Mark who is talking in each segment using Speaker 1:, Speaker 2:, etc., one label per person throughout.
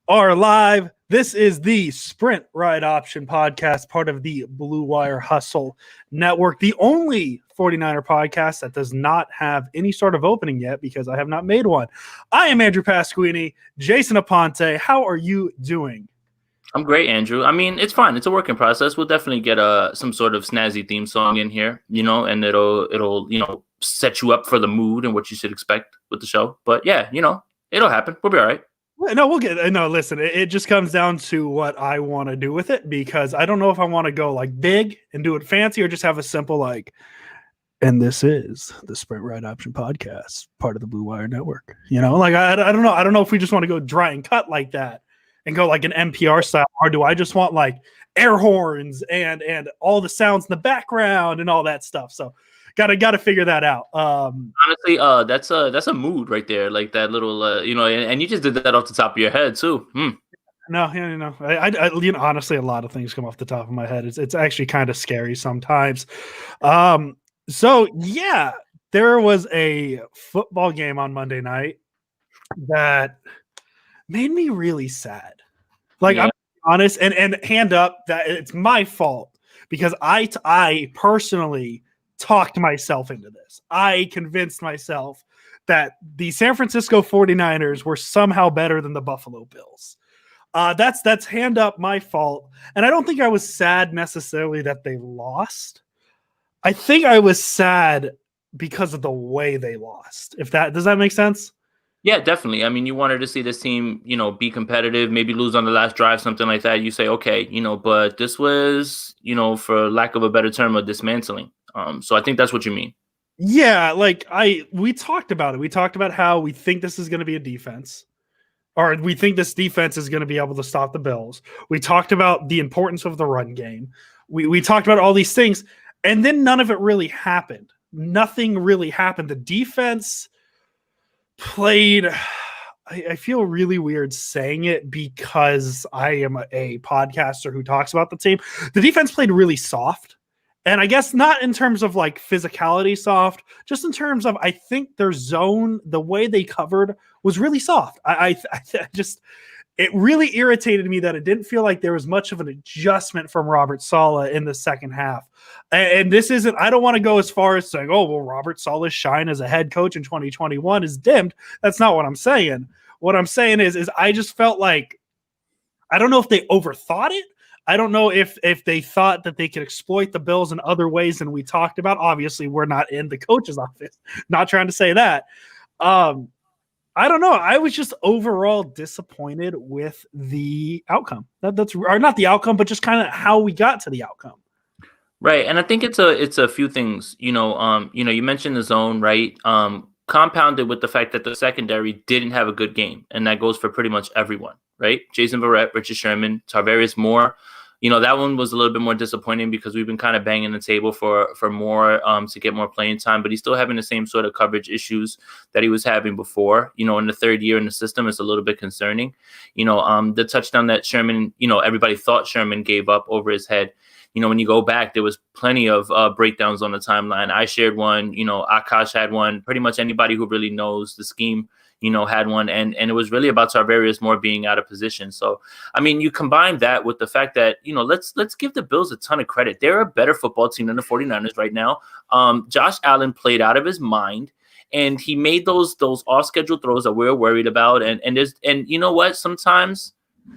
Speaker 1: Are live. This is the Sprint Ride Option podcast, part of the Blue Wire Hustle Network, the only 49er podcast that does not have any sort of opening yet because I have not made one. I am Andrew Pasquini. Jason Aponte, how are you doing?
Speaker 2: I'm great, Andrew. I mean, it's fine. It's a work in process. We'll definitely get some sort of snazzy theme song in here, and it'll set you up for the mood and what you should expect with the show. But yeah, it'll happen. We'll be all right.
Speaker 1: No, we'll get. No, listen. It just comes down to what I want to do with it because I don't know if I want to go like big and do it fancy or just have a simple like. And this is the Sprint Ride Option podcast, part of the Blue Wire Network. I don't know. I don't know if we just want to go dry and cut like that and go like an NPR style, or do I just want like air horns and all the sounds in the background and all that stuff? So. Gotta figure that out.
Speaker 2: Honestly, that's a mood right there, like that little, and you just did that off the top of your head too.
Speaker 1: No, I honestly, a lot of things come off the top of my head. It's actually kind of scary sometimes. So yeah, there was a football game on Monday night that made me really sad. Like, yeah. I'm honest and hand up that it's my fault because I personally talked myself into this. I convinced myself that the San Francisco 49ers were somehow better than the Buffalo Bills. That's hand up my fault. And I don't think I was sad necessarily that they lost. I think I was sad because of the way they lost. Does that make sense?
Speaker 2: Yeah, definitely. I mean, you wanted to see this team, be competitive, maybe lose on the last drive, something like that. You say, okay, but this was, for lack of a better term, a dismantling. So I think that's what you mean.
Speaker 1: Yeah, we talked about it. We talked about how we think this is going to be a defense, or we think this defense is going to be able to stop the Bills. We talked about the importance of the run game. We talked about all these things, and then none of it really happened. Nothing really happened. The defense played. I feel really weird saying it because I am a podcaster who talks about the team. The defense played really soft. And I guess not in terms of like physicality soft, just in terms of I think their zone, the way they covered was really soft. I just it really irritated me that it didn't feel like there was much of an adjustment from Robert Saleh in the second half. And this isn't, I don't want to go as far as saying, oh, well, Robert Saleh's shine as a head coach in 2021 is dimmed. That's not what I'm saying. What I'm saying is I just felt like, I don't know if they overthought it. I don't know if they thought that they could exploit the Bills in other ways than we talked about. Obviously, we're not in the coach's office. Not trying to say that. I don't know. I was just overall disappointed with the outcome. That's or not the outcome, but just kind of how we got to the outcome.
Speaker 2: Right, and I think it's a few things. You mentioned the zone, right? Compounded with the fact that the secondary didn't have a good game, and that goes for pretty much everyone, right? Jason Verrett, Richard Sherman, Tarvarius Moore. That one was a little bit more disappointing because we've been kind of banging the table for more to get more playing time, but he's still having the same sort of coverage issues that he was having before. In the third year in the system, it's a little bit concerning. The touchdown that Sherman, everybody thought Sherman gave up over his head. When you go back, there was plenty of breakdowns on the timeline. I shared one, Akash had one. Pretty much anybody who really knows the scheme, had one. And it was really about Tarvarius Moore being out of position. So, I mean, you combine that with the fact that, let's give the Bills a ton of credit. They're a better football team than the 49ers right now. Josh Allen played out of his mind. And he made those off-schedule throws that we were worried about. And you know what? Sometimes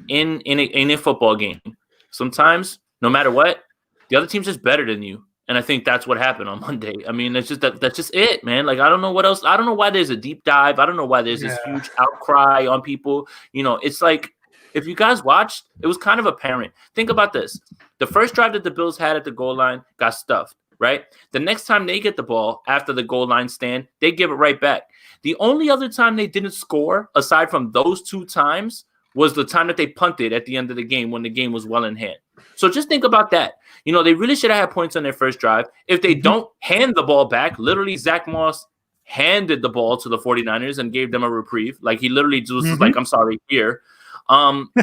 Speaker 2: in a football game, sometimes no matter what, the other team's just better than you. And I think that's what happened on Monday. I mean, that's just it, man. Like, I don't know what else. I don't know why there's a deep dive. I don't know why there's this huge outcry on people. It's like, if you guys watched, it was kind of apparent. Think about this. The first drive that the Bills had at the goal line got stuffed, right? The next time they get the ball after the goal line stand, they give it right back. The only other time they didn't score, aside from those two times, was the time that they punted at the end of the game when the game was well in hand. So just think about that. They really should have had points on their first drive. If they don't hand the ball back, literally Zach Moss handed the ball to the 49ers and gave them a reprieve. Like, he literally just was like, I'm sorry, here.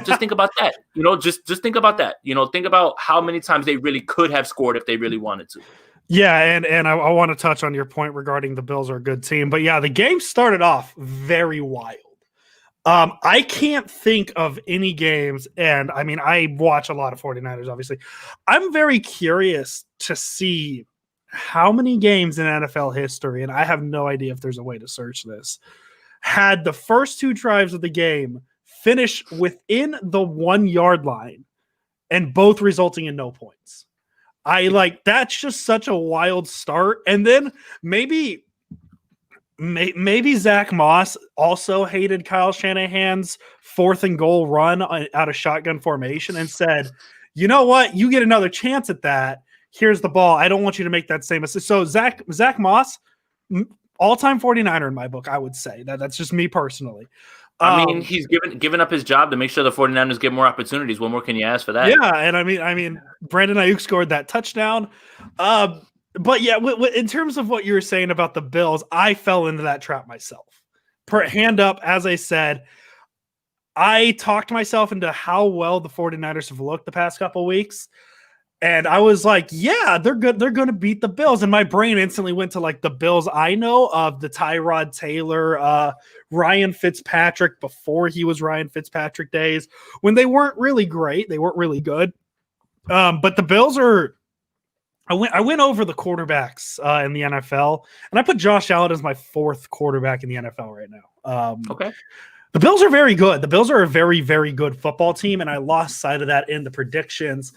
Speaker 2: Just think about that. Just think about that. Think about how many times they really could have scored if they really wanted to.
Speaker 1: Yeah, and I want to touch on your point regarding the Bills are a good team. But yeah, the game started off very wild. I can't think of any games, and I mean, I watch a lot of 49ers, obviously. I'm very curious to see how many games in NFL history, and I have no idea if there's a way to search this, had the first two drives of the game finish within the 1 yard line and both resulting in no points. That's just such a wild start. And then maybe Zach Moss also hated Kyle Shanahan's 4th and goal run out of shotgun formation and said, you know what? You get another chance at that. Here's the ball. I don't want you to make that same mistake. So Zach Moss, all-time 49er in my book, I would say. That's just me personally.
Speaker 2: I mean, he's given up his job to make sure the 49ers get more opportunities. What more can you ask for that?
Speaker 1: Yeah, and I mean, Brandon Ayuk scored that touchdown. But yeah, in terms of what you were saying about the Bills, I fell into that trap myself. Hand up, as I said, I talked myself into how well the 49ers have looked the past couple of weeks. And I was like, yeah, they're good. They're going to beat the Bills. And my brain instantly went to like the Bills I know of the Tyrod Taylor, Ryan Fitzpatrick before he was Ryan Fitzpatrick days when they weren't really great. They weren't really good. But the Bills are – I went over the quarterbacks in the NFL, and I put Josh Allen as my 4th quarterback in the NFL right now.
Speaker 2: Okay.
Speaker 1: The Bills are very good. The Bills are a very, very good football team, and I lost sight of that in the predictions.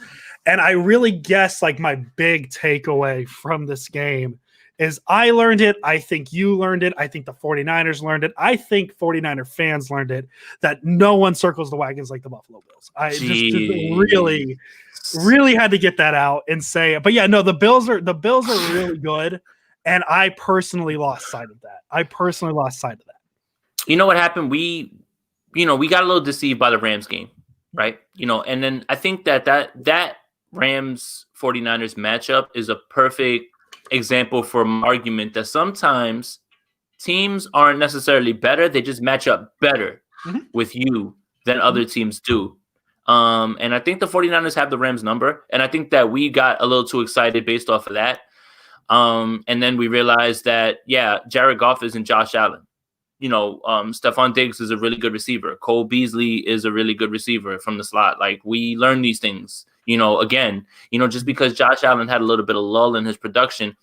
Speaker 1: And I really guess like my big takeaway from this game is I learned it. I think you learned it. I think the 49ers learned it. I think 49er fans learned it, that no one circles the wagons like the Buffalo Bills. I just really had to get that out and say it. But yeah, no, the Bills are really good. And I personally lost sight of that.
Speaker 2: You know what happened? We got a little deceived by the Rams game, right? And then I think that Rams 49ers matchup is a perfect example for an argument that sometimes teams aren't necessarily better. They just match up better with you than other teams do. And I think the 49ers have the Rams number. And I think that we got a little too excited based off of that. And then we realized that, yeah, Jared Goff isn't Josh Allen. Stephon Diggs is a really good receiver. Cole Beasley is a really good receiver from the slot. Like, we learn these things, just because Josh Allen had a little bit of lull in his production,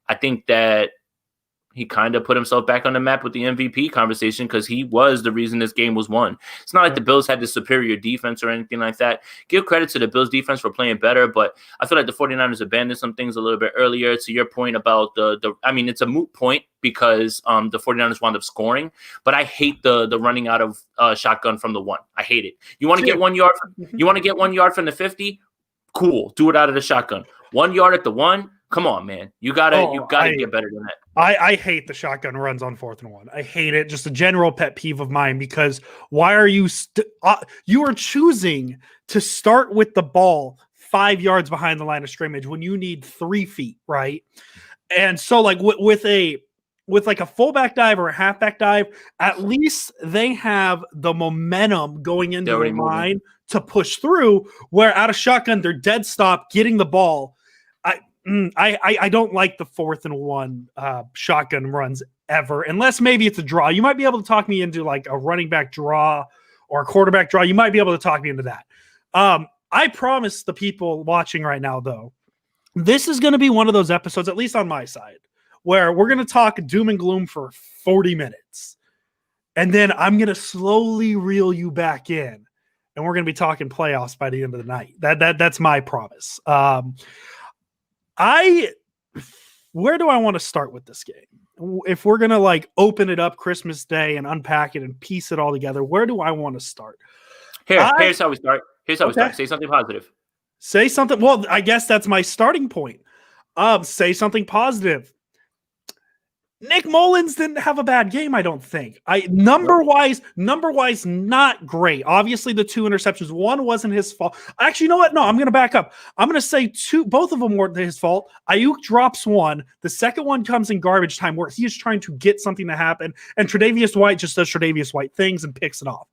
Speaker 2: I think that he kind of put himself back on the map with the MVP conversation because he was the reason this game was won. It's not like the Bills had the superior defense or anything like that. Give credit to the Bills defense for playing better, but I feel like the 49ers abandoned some things a little bit earlier. To your point about it's a moot point because the 49ers wound up scoring, but I hate the running out of shotgun from the 1. I hate it. You want to get 1 yard? You want to get 1 yard from the 50? Cool. Do it out of the shotgun. 1 yard at the 1. Come on, man. You gotta get better than that.
Speaker 1: I hate the shotgun runs on 4th and 1. I hate it. Just a general pet peeve of mine, because why are you you are choosing to start with the ball 5 yards behind the line of scrimmage when you need 3 feet, right? And so like with like a fullback dive or a halfback dive, at least they have the momentum going into the line to push through, where out of shotgun, they're dead stop getting the ball. I don't like the 4th and 1 shotgun runs ever, unless maybe it's a draw. You might be able to talk me into like a running back draw or a quarterback draw. You might be able to talk me into that. I promise the people watching right now, though, this is going to be one of those episodes, at least on my side, where we're going to talk doom and gloom for 40 minutes. And then I'm going to slowly reel you back in, and we're going to be talking playoffs by the end of the night. That's my promise. Where do I want to start with this game? If we're going to like open it up Christmas Day and unpack it and piece it all together, where do I want to start?
Speaker 2: Here's how we start. Say something positive.
Speaker 1: Say something. Well, I guess that's my starting point. Say something positive. Nick Mullins didn't have a bad game, I don't think. Number wise, not great. Obviously, the 2 interceptions, one wasn't his fault. Actually, you know what? No, I'm going to back up. I'm going to say both of them weren't his fault. Ayuk drops one. The second one comes in garbage time where he's trying to get something to happen, and Tre'Davious White just does Tre'Davious White things and picks it off.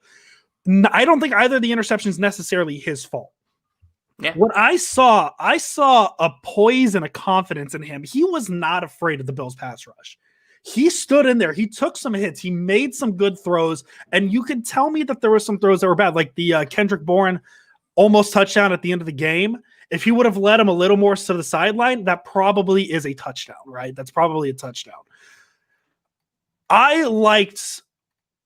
Speaker 1: I don't think either of the interceptions is necessarily his fault.
Speaker 2: Yeah.
Speaker 1: What I saw a poise and a confidence in him. He was not afraid of the Bills' pass rush. He stood in there. He took some hits. He made some good throws. And you could tell me that there were some throws that were bad, like the Kendrick Bourne almost touchdown at the end of the game. If he would have led him a little more to the sideline, that probably is a touchdown, right? That's probably a touchdown. I liked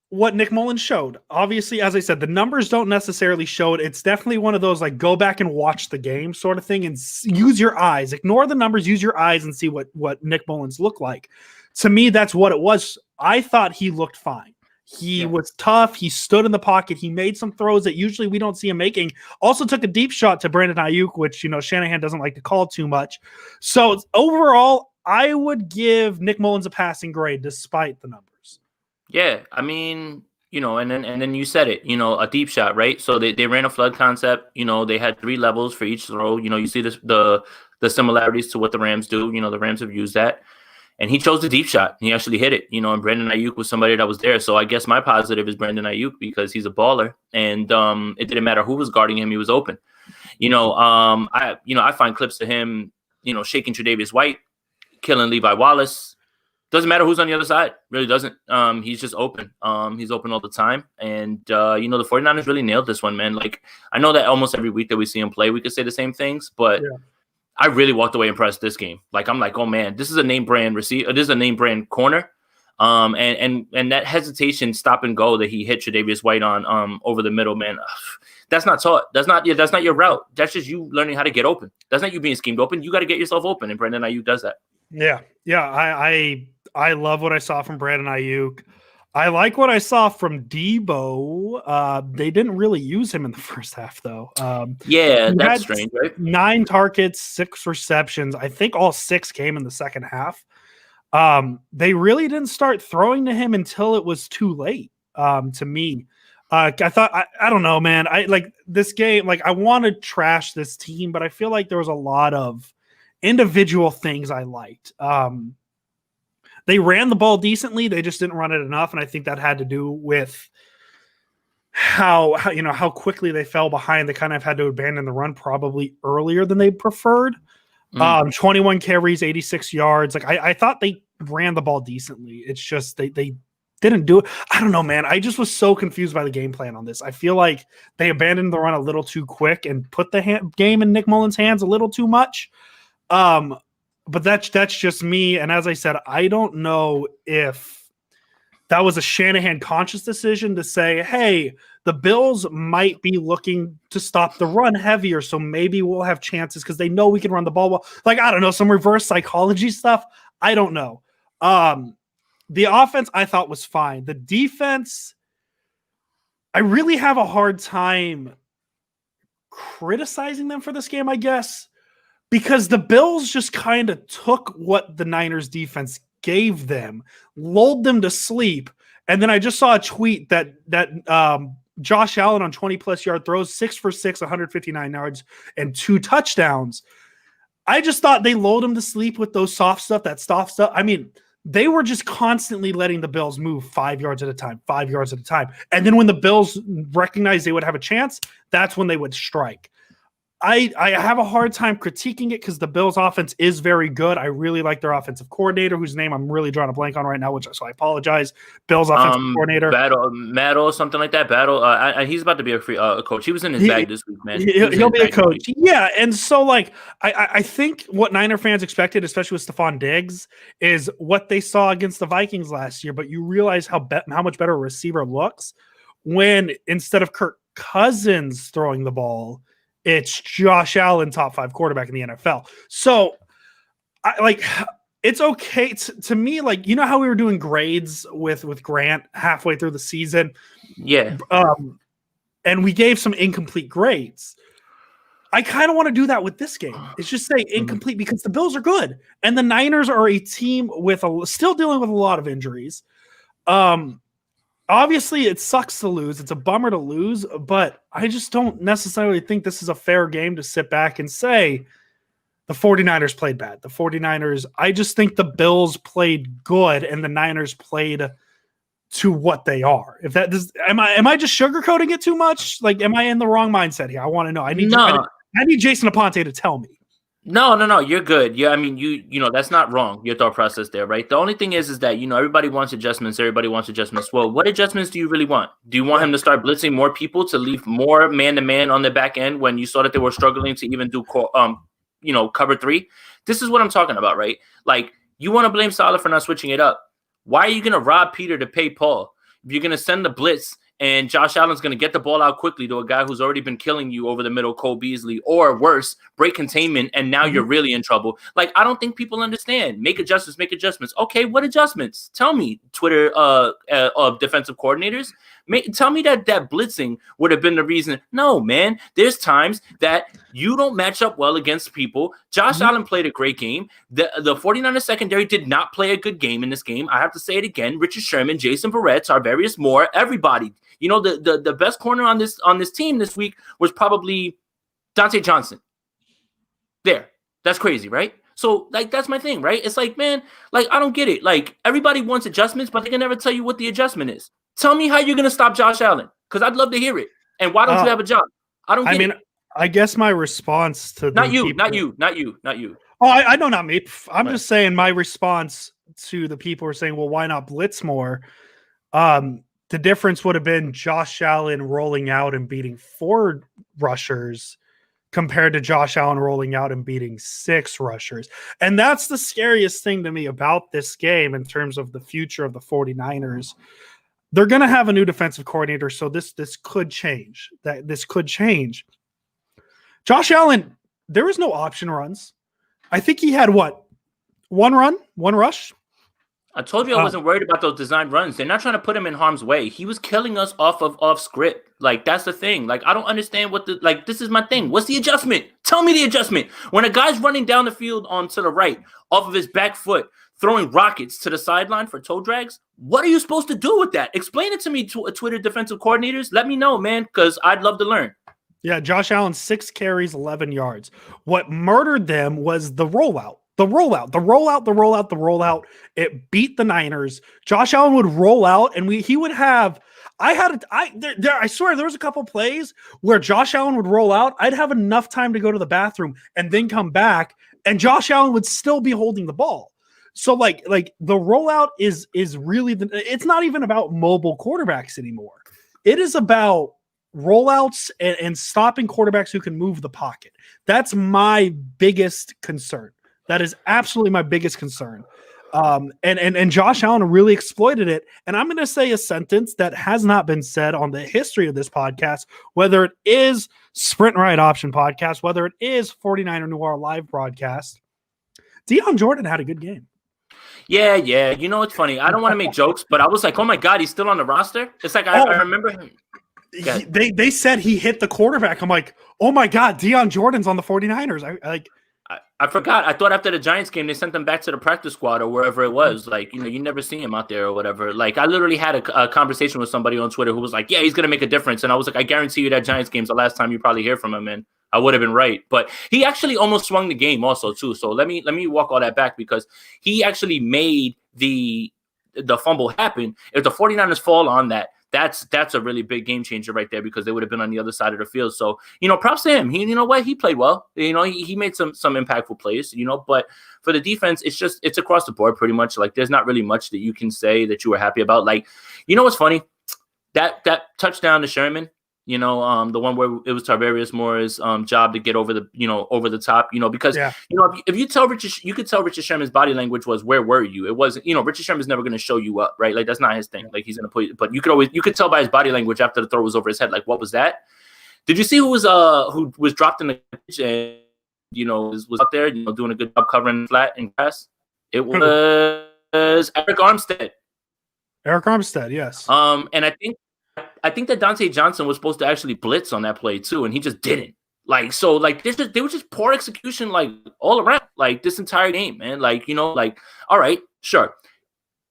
Speaker 1: what Nick Mullins showed. Obviously, as I said, the numbers don't necessarily show it. It's definitely one of those like go back and watch the game sort of thing and use your eyes. Ignore the numbers, use your eyes and see what Nick Mullins looked like. To me, that's what it was. I thought he looked fine. He was tough. He stood in the pocket. He made some throws that usually we don't see him making. Also took a deep shot to Brandon Ayuk, which, Shanahan doesn't like to call too much. So overall, I would give Nick Mullins a passing grade despite the numbers.
Speaker 2: Yeah, I mean, and then you said it, a deep shot, right? So they ran a flood concept. They had 3 levels for each throw. You see the similarities to what the Rams do. The Rams have used that. And he chose the deep shot. He actually hit it, and Brandon Ayuk was somebody that was there. So I guess my positive is Brandon Ayuk because he's a baller, and it didn't matter who was guarding him; he was open. I find clips of him, shaking Tre'Davious White, killing Levi Wallace. Doesn't matter who's on the other side. Really doesn't. He's just open. He's open all the time. And, the 49ers really nailed this one, man. Like, I know that almost every week that we see him play, we could say the same things, but I really walked away impressed this game. Like, I'm like, oh, man, this is a name brand receiver. This is a name brand corner. And that hesitation stop and go that he hit Tre'Davious White on over the middle, man. That's not taught. That's not your route. That's just you learning how to get open. That's not you being schemed open. You got to get yourself open. And Brandon Ayuk does that.
Speaker 1: Yeah. I love what I saw from Brandon Ayuk. I like what I saw from Debo. They didn't really use him in the first half, though.
Speaker 2: That's strange, right?
Speaker 1: 9 targets, 6 receptions. I think all 6 came in the second half. They really didn't start throwing to him until it was too late, to me. I thought, I don't know, man. I like this game. Like, I want to trash this team, but I feel like there was a lot of individual things I liked. They ran the ball decently. They just didn't run it enough. And I think that had to do with how quickly they fell behind. They kind of had to abandon the run probably earlier than they preferred. 21 carries, 86 yards. Like I thought they ran the ball decently. It's just they didn't do it. I don't know, man. I just was so confused by the game plan on this. I feel like they abandoned the run a little too quick and put the game in Nick Mullins' hands a little too much. But that's just me. And as I said, I don't know if that was a Shanahan conscious decision to say, hey, the Bills might be looking to stop the run heavier, so maybe we'll have chances because they know we can run the ball well. Like, I don't know, some reverse psychology stuff. I don't know. The offense I thought was fine. The defense, I really have a hard time criticizing them for this game, I guess. Because the Bills just kind of took what the Niners defense gave them, lulled them to sleep. And then I just saw a tweet that Josh Allen on 20-plus yard throws, 6 for 6, 159 yards, and 2 touchdowns. I just thought they lulled him to sleep with those soft stuff, that soft stuff. I mean, they were just constantly letting the Bills move 5 yards at a time, 5 yards at a time. And then when the Bills recognized they would have a chance, that's when they would strike. I have a hard time critiquing it because the Bills' offense is very good. I really like their offensive coordinator, whose name I'm really drawing a blank on right now, so I apologize. Bills' offensive coordinator.
Speaker 2: Battle, something like that. Battle. He's about to be a coach. He was in his bag this week, man.
Speaker 1: He'll be a coach. Yeah, and so, like, I think what Niner fans expected, especially with Stephon Diggs, is what they saw against the Vikings last year, but you realize how much better a receiver looks when instead of Kirk Cousins throwing the ball, it's Josh Allen, top 5 quarterback in the NFL. So, it's okay to me. Like, you know how we were doing grades with Grant halfway through the season?
Speaker 2: Yeah.
Speaker 1: And we gave some incomplete grades. I kind of want to do that with this game. It's just say incomplete because the Bills are good. And the Niners are a team with still dealing with a lot of injuries. Obviously, it sucks to lose. It's a bummer to lose, but I just don't necessarily think this is a fair game to sit back and say the 49ers played bad. The 49ers, I just think the Bills played good and the Niners played to what they are. If that does, am I just sugarcoating it too much? Like, am I in the wrong mindset here? I want to know. I need Jason Aponte to tell me.
Speaker 2: No, you're good. Yeah, I mean, you know, that's not wrong. Your thought process there, right? The only thing is that, you know, everybody wants adjustments. Everybody wants adjustments. Well, what adjustments do you really want? Do you want him to start blitzing more people to leave more man-to-man on the back end when you saw that they were struggling to even do, you know, cover 3? This is what I'm talking about, right? Like, you want to blame Salah for not switching it up. Why are you going to rob Peter to pay Paul? If you're going to send the blitz and Josh Allen's going to get the ball out quickly to a guy who's already been killing you over the middle, Cole Beasley, or worse, break containment, and now you're really in trouble. Like, I don't think people understand. Make adjustments, make adjustments. Okay, what adjustments? Tell me, Twitter defensive coordinators. Tell me that blitzing would have been the reason. No, man. There's times that you don't match up well against people. Josh Allen played a great game. The 49ers secondary did not play a good game in this game. I have to say it again. Richard Sherman, Jason Verrett, Tarvarius Moore, everybody. You know, the best corner on this team this week was probably Dante Johnson. There. That's crazy, right? So, like, that's my thing, right? It's like, man, like, I don't get it. Like, everybody wants adjustments, but they can never tell you what the adjustment is. Tell me how you're going to stop Josh Allen, because I'd love to hear it. And why don't you have a job? I don't get it.
Speaker 1: I guess my response to
Speaker 2: not you.
Speaker 1: Oh, I know, not me. I'm just saying my response to the people who are saying, well, why not blitz more? The difference would have been Josh Allen rolling out and beating 4 rushers compared to Josh Allen rolling out and beating 6 rushers. And that's the scariest thing to me about this game in terms of the future of the 49ers. They're going to have a new defensive coordinator, so this could change. This could change. Josh Allen, there was no option runs. I think he had what? 1 rush?
Speaker 2: I told you I wasn't worried about those design runs. They're not trying to put him in harm's way. He was killing us off script. Like, that's the thing. Like, I don't understand this is my thing. What's the adjustment? Tell me the adjustment. When a guy's running down the field onto the right, off of his back foot, throwing rockets to the sideline for toe drags, what are you supposed to do with that? Explain it to me, Twitter defensive coordinators. Let me know, man, because I'd love to learn.
Speaker 1: Yeah, Josh Allen, 6 carries, 11 yards. What murdered them was the rollout. The rollout. It beat the Niners. Josh Allen would roll out, and he would have. I swear there was a couple plays where Josh Allen would roll out. I'd have enough time to go to the bathroom and then come back, and Josh Allen would still be holding the ball. So like the rollout is really it's not even about mobile quarterbacks anymore. It is about rollouts and stopping quarterbacks who can move the pocket. That's my biggest concern. That is absolutely my biggest concern. And Josh Allen really exploited it. And I'm going to say a sentence that has not been said on the history of this podcast, whether it is Sprint Ride Option podcast, whether it is 49er Noir live broadcast. Deion Jordan had a good game.
Speaker 2: Yeah. You know, it's funny. I don't want to make jokes, but I was like, oh my God, he's still on the roster. It's like, I remember him.
Speaker 1: They said he hit the quarterback. I'm like, oh my God, Deion Jordan's on the 49ers.
Speaker 2: I forgot. I thought after the Giants game, they sent them back to the practice squad or wherever it was. Like, you know, you never see him out there or whatever. Like, I literally had a conversation with somebody on Twitter who was like, yeah, he's going to make a difference. And I was like, I guarantee you that Giants game's the last time you probably hear from him. And I would have been right. But he actually almost swung the game also, too. So let me walk all that back because he actually made the fumble happen. If the 49ers fall on that, that's a really big game changer right there because they would have been on the other side of the field. So, you know, props to him. You know what? He played well. You know, he made some impactful plays, you know, but for the defense, it's across the board pretty much. Like, there's not really much that you can say that you were happy about. Like, you know what's funny? That touchdown to Sherman, you know, the one where it was Tarvarius Moore's job to get over the top, you know, because, you know, if you tell you could tell Richard Sherman's body language was, where were you? It wasn't, you know, Richard Sherman's never going to show you up, right? Like, that's not his thing. Like, he's going to put you, but you could tell by his body language after the throw was over his head. Like, what was that? Did you see who was dropped in the pitch and, you know, was up there, you know, doing a good job covering flat and grass? It was Eric Armstead.
Speaker 1: Eric Armstead, yes.
Speaker 2: And I think that Dante Johnson was supposed to actually blitz on that play too, and he just didn't. Like, so, like, there was just poor execution, like, all around, like, this entire game, man. Like, you know, like, all right, sure.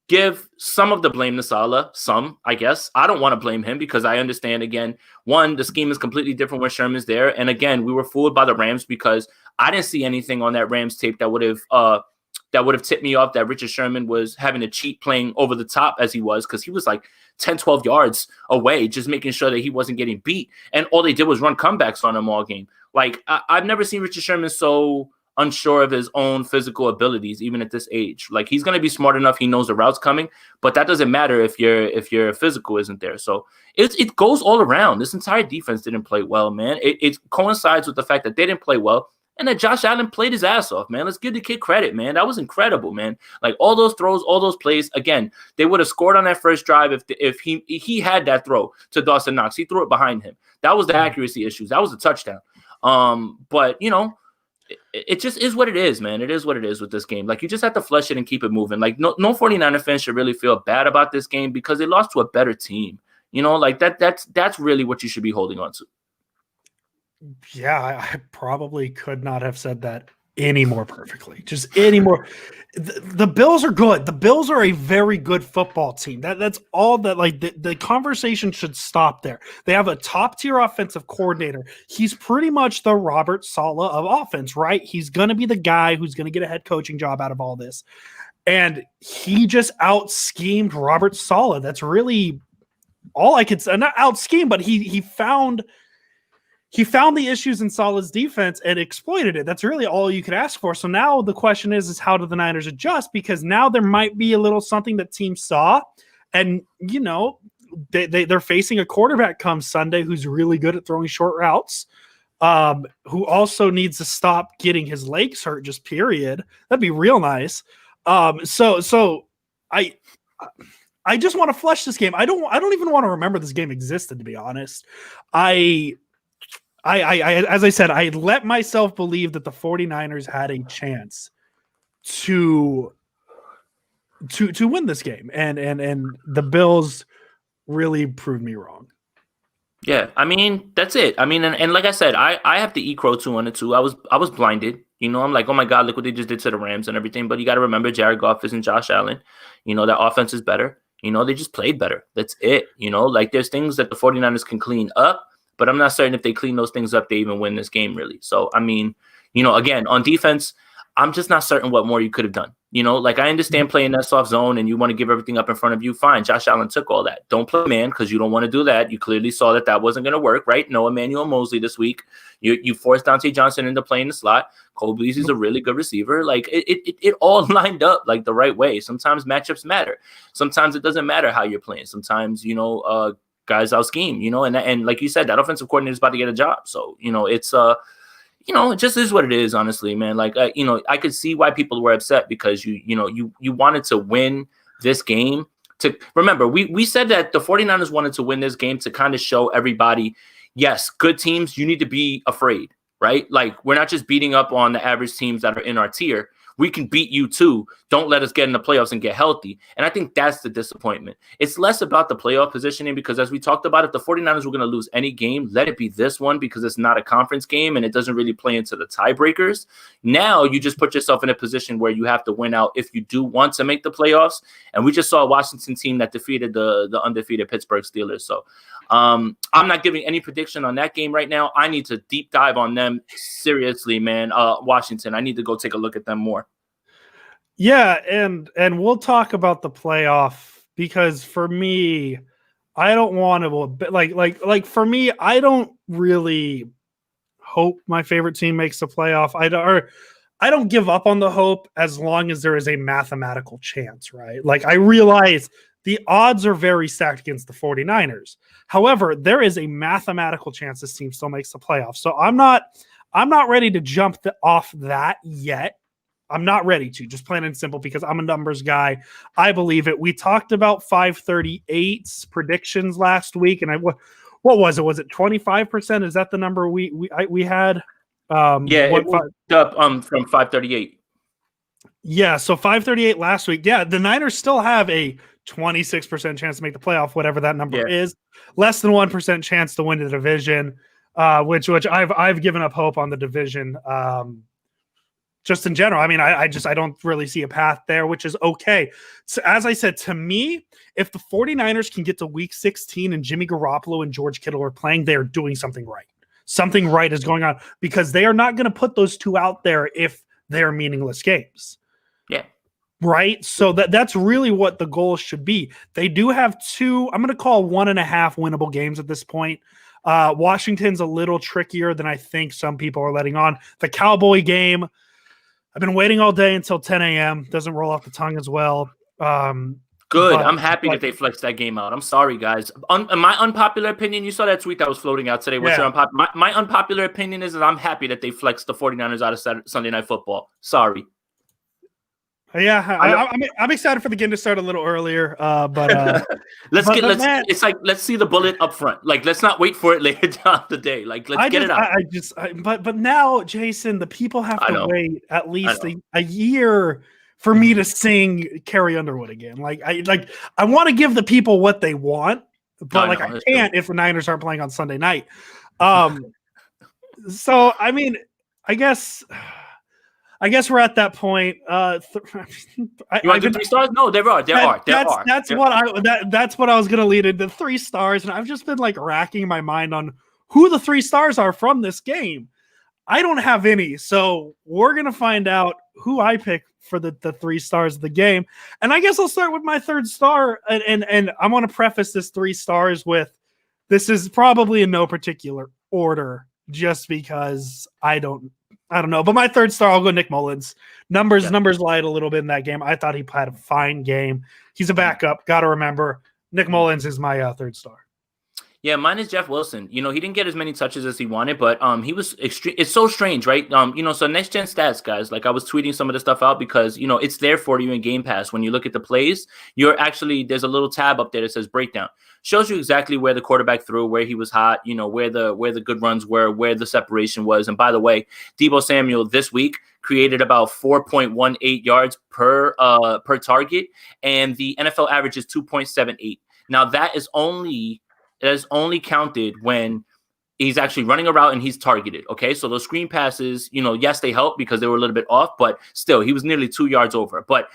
Speaker 2: Give some of the blame to Salah, some, I guess. I don't want to blame him because I understand, again, one, the scheme is completely different when Sherman's there. And again, we were fooled by the Rams because I didn't see anything on that Rams tape that would have tipped me off that Richard Sherman was having to cheat playing over the top as he was, because he was like 10, 12 yards away, just making sure that he wasn't getting beat. And all they did was run comebacks on him all game. Like, I've never seen Richard Sherman so unsure of his own physical abilities, even at this age. Like, he's going to be smart enough. He knows the route's coming, but that doesn't matter if your physical isn't there. So it goes all around. This entire defense didn't play well, man. It coincides with the fact that they didn't play well and that Josh Allen played his ass off, man. Let's give the kid credit, man. That was incredible, man. Like, all those throws, all those plays, again, they would have scored on that first drive if he had that throw to Dawson Knox. He threw it behind him. That was the accuracy issues. That was a touchdown. But, you know, it just is what it is, man. It is what it is with this game. Like, you just have to flush it and keep it moving. Like, no 49er fans should really feel bad about this game because they lost to a better team. You know, like that's really what you should be holding on to.
Speaker 1: Yeah, I probably could not have said that any more perfectly. Just any more. The Bills are good. The Bills are a very good football team. That's all that, like, the conversation should stop there. They have a top-tier offensive coordinator. He's pretty much the Robert Saleh of offense, right? He's going to be the guy who's going to get a head coaching job out of all this. And he just out-schemed Robert Saleh. That's really all I could say. Not out-scheme, but he found the issues in Saleh's defense and exploited it. That's really all you could ask for. So now the question is how do the Niners adjust? Because now there might be a little something that teams saw. And, you know, they're facing a quarterback come Sunday who's really good at throwing short routes, who also needs to stop getting his legs hurt, just period. That'd be real nice. So I just want to flush this game. I don't even want to remember this game existed, to be honest. I as I said, I let myself believe that the 49ers had a chance to win this game. And the Bills really proved me wrong.
Speaker 2: Yeah, I mean, that's it. I mean, and like I said, I have to eat crow 2 on it too. I was blinded. You know, I'm like, oh my God, look what they just did to the Rams and everything. But you got to remember, Jared Goff isn't Josh Allen. You know, that offense is better. You know, they just played better. That's it. You know, like, there's things that the 49ers can clean up. But I'm not certain if they clean those things up, they even win this game, really. So, I mean, you know, again, on defense, I'm just not certain what more you could have done. You know, like, I understand playing that soft zone and you want to give everything up in front of you. Fine. Josh Allen took all that. Don't play man because you don't want to do that. You clearly saw that wasn't going to work, right? No Emmanuel Mosley this week. You forced Dante Johnson into playing the slot. Cole Beasley's a really good receiver. Like, it all lined up like the right way. Sometimes matchups matter. Sometimes it doesn't matter how you're playing. Sometimes, you know, guys out scheme, you know, and like you said, that offensive coordinator is about to get a job. So, you know, it's you know, it just is what it is, honestly, man. Like, you know, I could see why people were upset because you wanted to win this game. To remember, we said that the 49ers wanted to win this game to kind of show everybody, yes, good teams, you need to be afraid, right? Like, we're not just beating up on the average teams that are in our tier. We can beat you too. Don't let us get in the playoffs and get healthy. And I think that's the disappointment. It's less about the playoff positioning because, as we talked about, if the 49ers were going to lose any game, let it be this one because it's not a conference game and it doesn't really play into the tiebreakers. Now you just put yourself in a position where you have to win out if you do want to make the playoffs. And we just saw a Washington team that defeated the undefeated Pittsburgh Steelers. So I'm not giving any prediction on that game right now. I need to deep dive on them seriously, man. Washington, I need to go take a look at them more.
Speaker 1: Yeah, and we'll talk about the playoff because for me, I don't want to like for me, I don't really hope my favorite team makes the playoff. I don't give up on the hope as long as there is a mathematical chance, right? Like, I realize the odds are very stacked against the 49ers. However, there is a mathematical chance this team still makes the playoffs. So I'm not ready to jump off that yet. I'm not ready to, just plain and simple, because I'm a numbers guy. I believe it. We talked about 538's predictions last week, and what was it? Was it 25%? Is that the number we had?
Speaker 2: It went up from 538.
Speaker 1: Yeah, so 538 last week. Yeah, the Niners still have a 26% chance to make the playoff, whatever that number is. Less than 1% chance to win the division, which I've given up hope on the division. Just in general, I mean, I don't really see a path there, which is okay. So as I said, to me, if the 49ers can get to week 16 and Jimmy Garoppolo and George Kittle are playing, they are doing something right. Something right is going on because they are not going to put those two out there if they're meaningless games.
Speaker 2: Yeah.
Speaker 1: Right? So that's really what the goal should be. They do have two, I'm going to call 1.5 winnable games at this point. Washington's a little trickier than I think some people are letting on. The Cowboy game, I've been waiting all day until 10 a.m. Doesn't roll off the tongue as well.
Speaker 2: Good. I'm happy that they flexed that game out. I'm sorry, guys. My unpopular opinion, you saw that tweet that was floating out today. What's your unpopular? My unpopular opinion is that I'm happy that they flexed the 49ers out of Sunday Night Football. Sorry.
Speaker 1: Yeah, I'm excited for the game to start a little earlier, but
Speaker 2: let's see the bullet up front. Like, let's not wait for it later down the day. Like, let's get it out.
Speaker 1: But now, Jason, the people have to wait at least a year for me to sing Carrie Underwood again. I want to give the people what they want, but I can't if the Niners aren't playing on Sunday night. So I mean, I guess we're at that point.
Speaker 2: You want to do 3 stars? No, there are.
Speaker 1: That's what I was gonna lead into 3 stars, and I've just been racking my mind on who the 3 stars are from this game. I don't have any, so we're gonna find out who I pick for the 3 stars of the game. And I guess I'll start with my 3rd star, and I want to preface this 3 stars with this is probably in no particular order, just because I don't know. But my 3rd star, I'll go Nick Mullins. Numbers lied a little bit in that game. I thought he had a fine game. He's a backup. Got to remember, Nick Mullins is my 3rd star.
Speaker 2: Yeah, mine is Jeff Wilson. He didn't get as many touches as he wanted, but he was extreme. It's so strange, right? So next gen stats, guys, I was tweeting some of the stuff out because, it's there for you in Game Pass. When you look at the plays, there's a little tab up there that says breakdown. Shows you exactly where the quarterback threw, where he was hot, where the good runs were, where the separation was. And by the way, Deebo Samuel this week created about 4.18 yards per target, and the NFL average is 2.78. Now that is only counted when he's actually running a route and he's targeted. Okay, so those screen passes, yes, they help because they were a little bit off, but still, he was nearly 2 yards over. But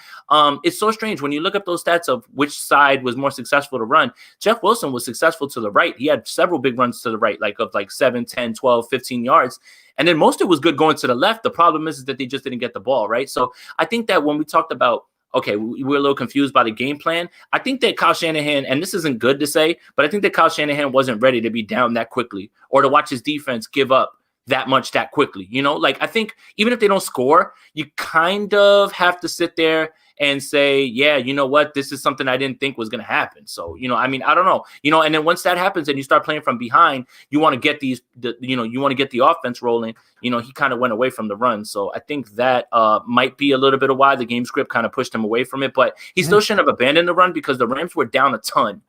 Speaker 2: it's so strange when you look up those stats of which side was more successful to run. Jeff Wilson was successful to the right. He had several big runs to the right, of 7, 10, 12, 15 yards. And then most of it was good going to the left. The problem is that they just didn't get the ball, right? So I think that when we talked about, okay, we're a little confused by the game plan, I think that Kyle Shanahan, and this isn't good to say, but I think that Kyle Shanahan wasn't ready to be down that quickly or to watch his defense give up that much that quickly. I think even if they don't score, you kind of have to sit there and say, yeah, you know what, this is something I didn't think was going to happen. So, I don't know, and then once that happens and you start playing from behind, you want to get you want to get the offense rolling. He kind of went away from the run. So I think that might be a little bit of why the game script kind of pushed him away from it, but he still shouldn't have abandoned the run because the Rams were down a ton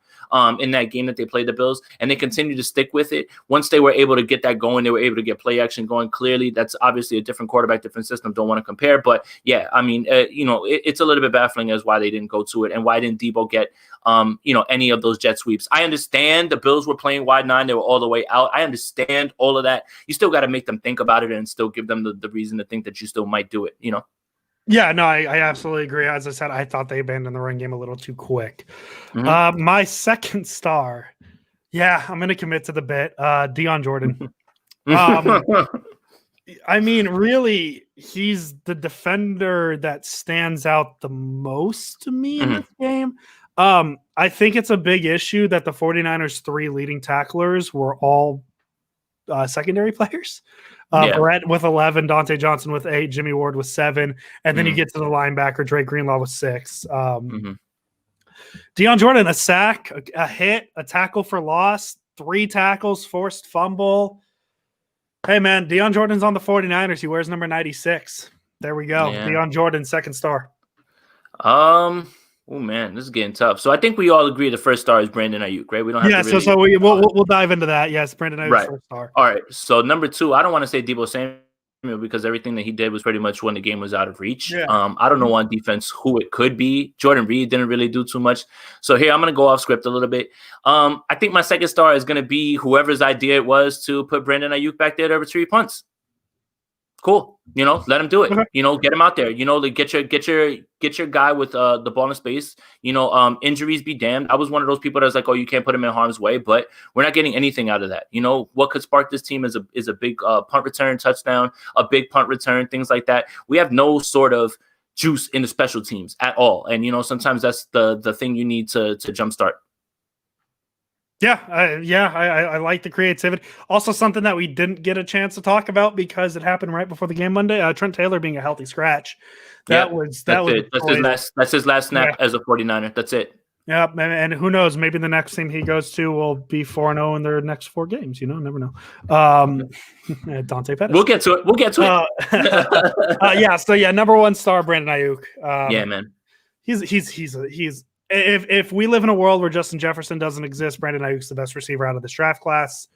Speaker 2: in that game that they played the Bills, and they continued to stick with it. Once they were able to get that going, they were able to get play action going. Clearly, that's obviously a different quarterback, different system. Don't want to compare, but yeah, it's a little bit baffling as why they didn't go to it and why didn't Deebo get any of those jet sweeps. I understand the Bills were playing wide 9; they were all the way out. I understand all of that. You still got to make them think about it and still give them the reason to think that you still might do it.
Speaker 1: Yeah, no, I absolutely agree. As I said, I thought they abandoned the run game a little too quick.
Speaker 2: Mm-hmm.
Speaker 1: My 2nd star, I'm going to commit to the bet. Deion Jordan. Really, he's the defender that stands out the most to me in this game. I think it's a big issue that the 49ers' 3 leading tacklers were all secondary players. Brett with 11, Dante Johnson with 8, Jimmy Ward with 7, and then you get to the linebacker, Drake Greenlaw with 6. Deion Jordan, a sack, a hit, a tackle for loss, 3 tackles, forced fumble. Hey, man, Deion Jordan's on the 49ers. He wears number 96. There we go. Yeah. Deion Jordan, 2nd star.
Speaker 2: Oh man, this is getting tough. So I think we all agree the 1st star is Brandon Ayuk, right? We don't have to really...
Speaker 1: we'll dive into that. Yes, Brandon Ayuk, right. 1st star.
Speaker 2: All right. So number 2, I don't want to say Deebo Samuel because everything that he did was pretty much when the game was out of reach.
Speaker 1: Yeah.
Speaker 2: I don't know on defense who it could be. Jordan Reed didn't really do too much. So here I'm going to go off script a little bit. I think my 2nd star is going to be whoever's idea it was to put Brandon Ayuk back there to retrieve punts. Cool. Let him do it.
Speaker 1: Okay.
Speaker 2: Get him out there. Get your guy with the ball in space. Injuries be damned. I was one of those people that's like, oh, you can't put him in harm's way, but we're not getting anything out of that. What could spark this team is a big punt return, touchdown, a big punt return, things like that. We have no sort of juice in the special teams at all. And sometimes that's the thing you need to jumpstart.
Speaker 1: I like the creativity. Also, something that we didn't get a chance to talk about because it happened right before the game Monday. Trent Taylor being a healthy scratch. That
Speaker 2: Yep,
Speaker 1: was
Speaker 2: that's it. That's his last
Speaker 1: Yeah.
Speaker 2: snap as a 49er. That's it.
Speaker 1: Yeah, and who knows? Maybe the next team he goes to will be 4-0 in their next 4 games. You know, never know. Dante Pettis.
Speaker 2: We'll get to it.
Speaker 1: Yeah. So yeah, number 1 star Brandon Ayuk.
Speaker 2: Yeah, man.
Speaker 1: He's if we live in a world where Justin Jefferson doesn't exist, Brandon Ayuk's the best receiver out of this draft class.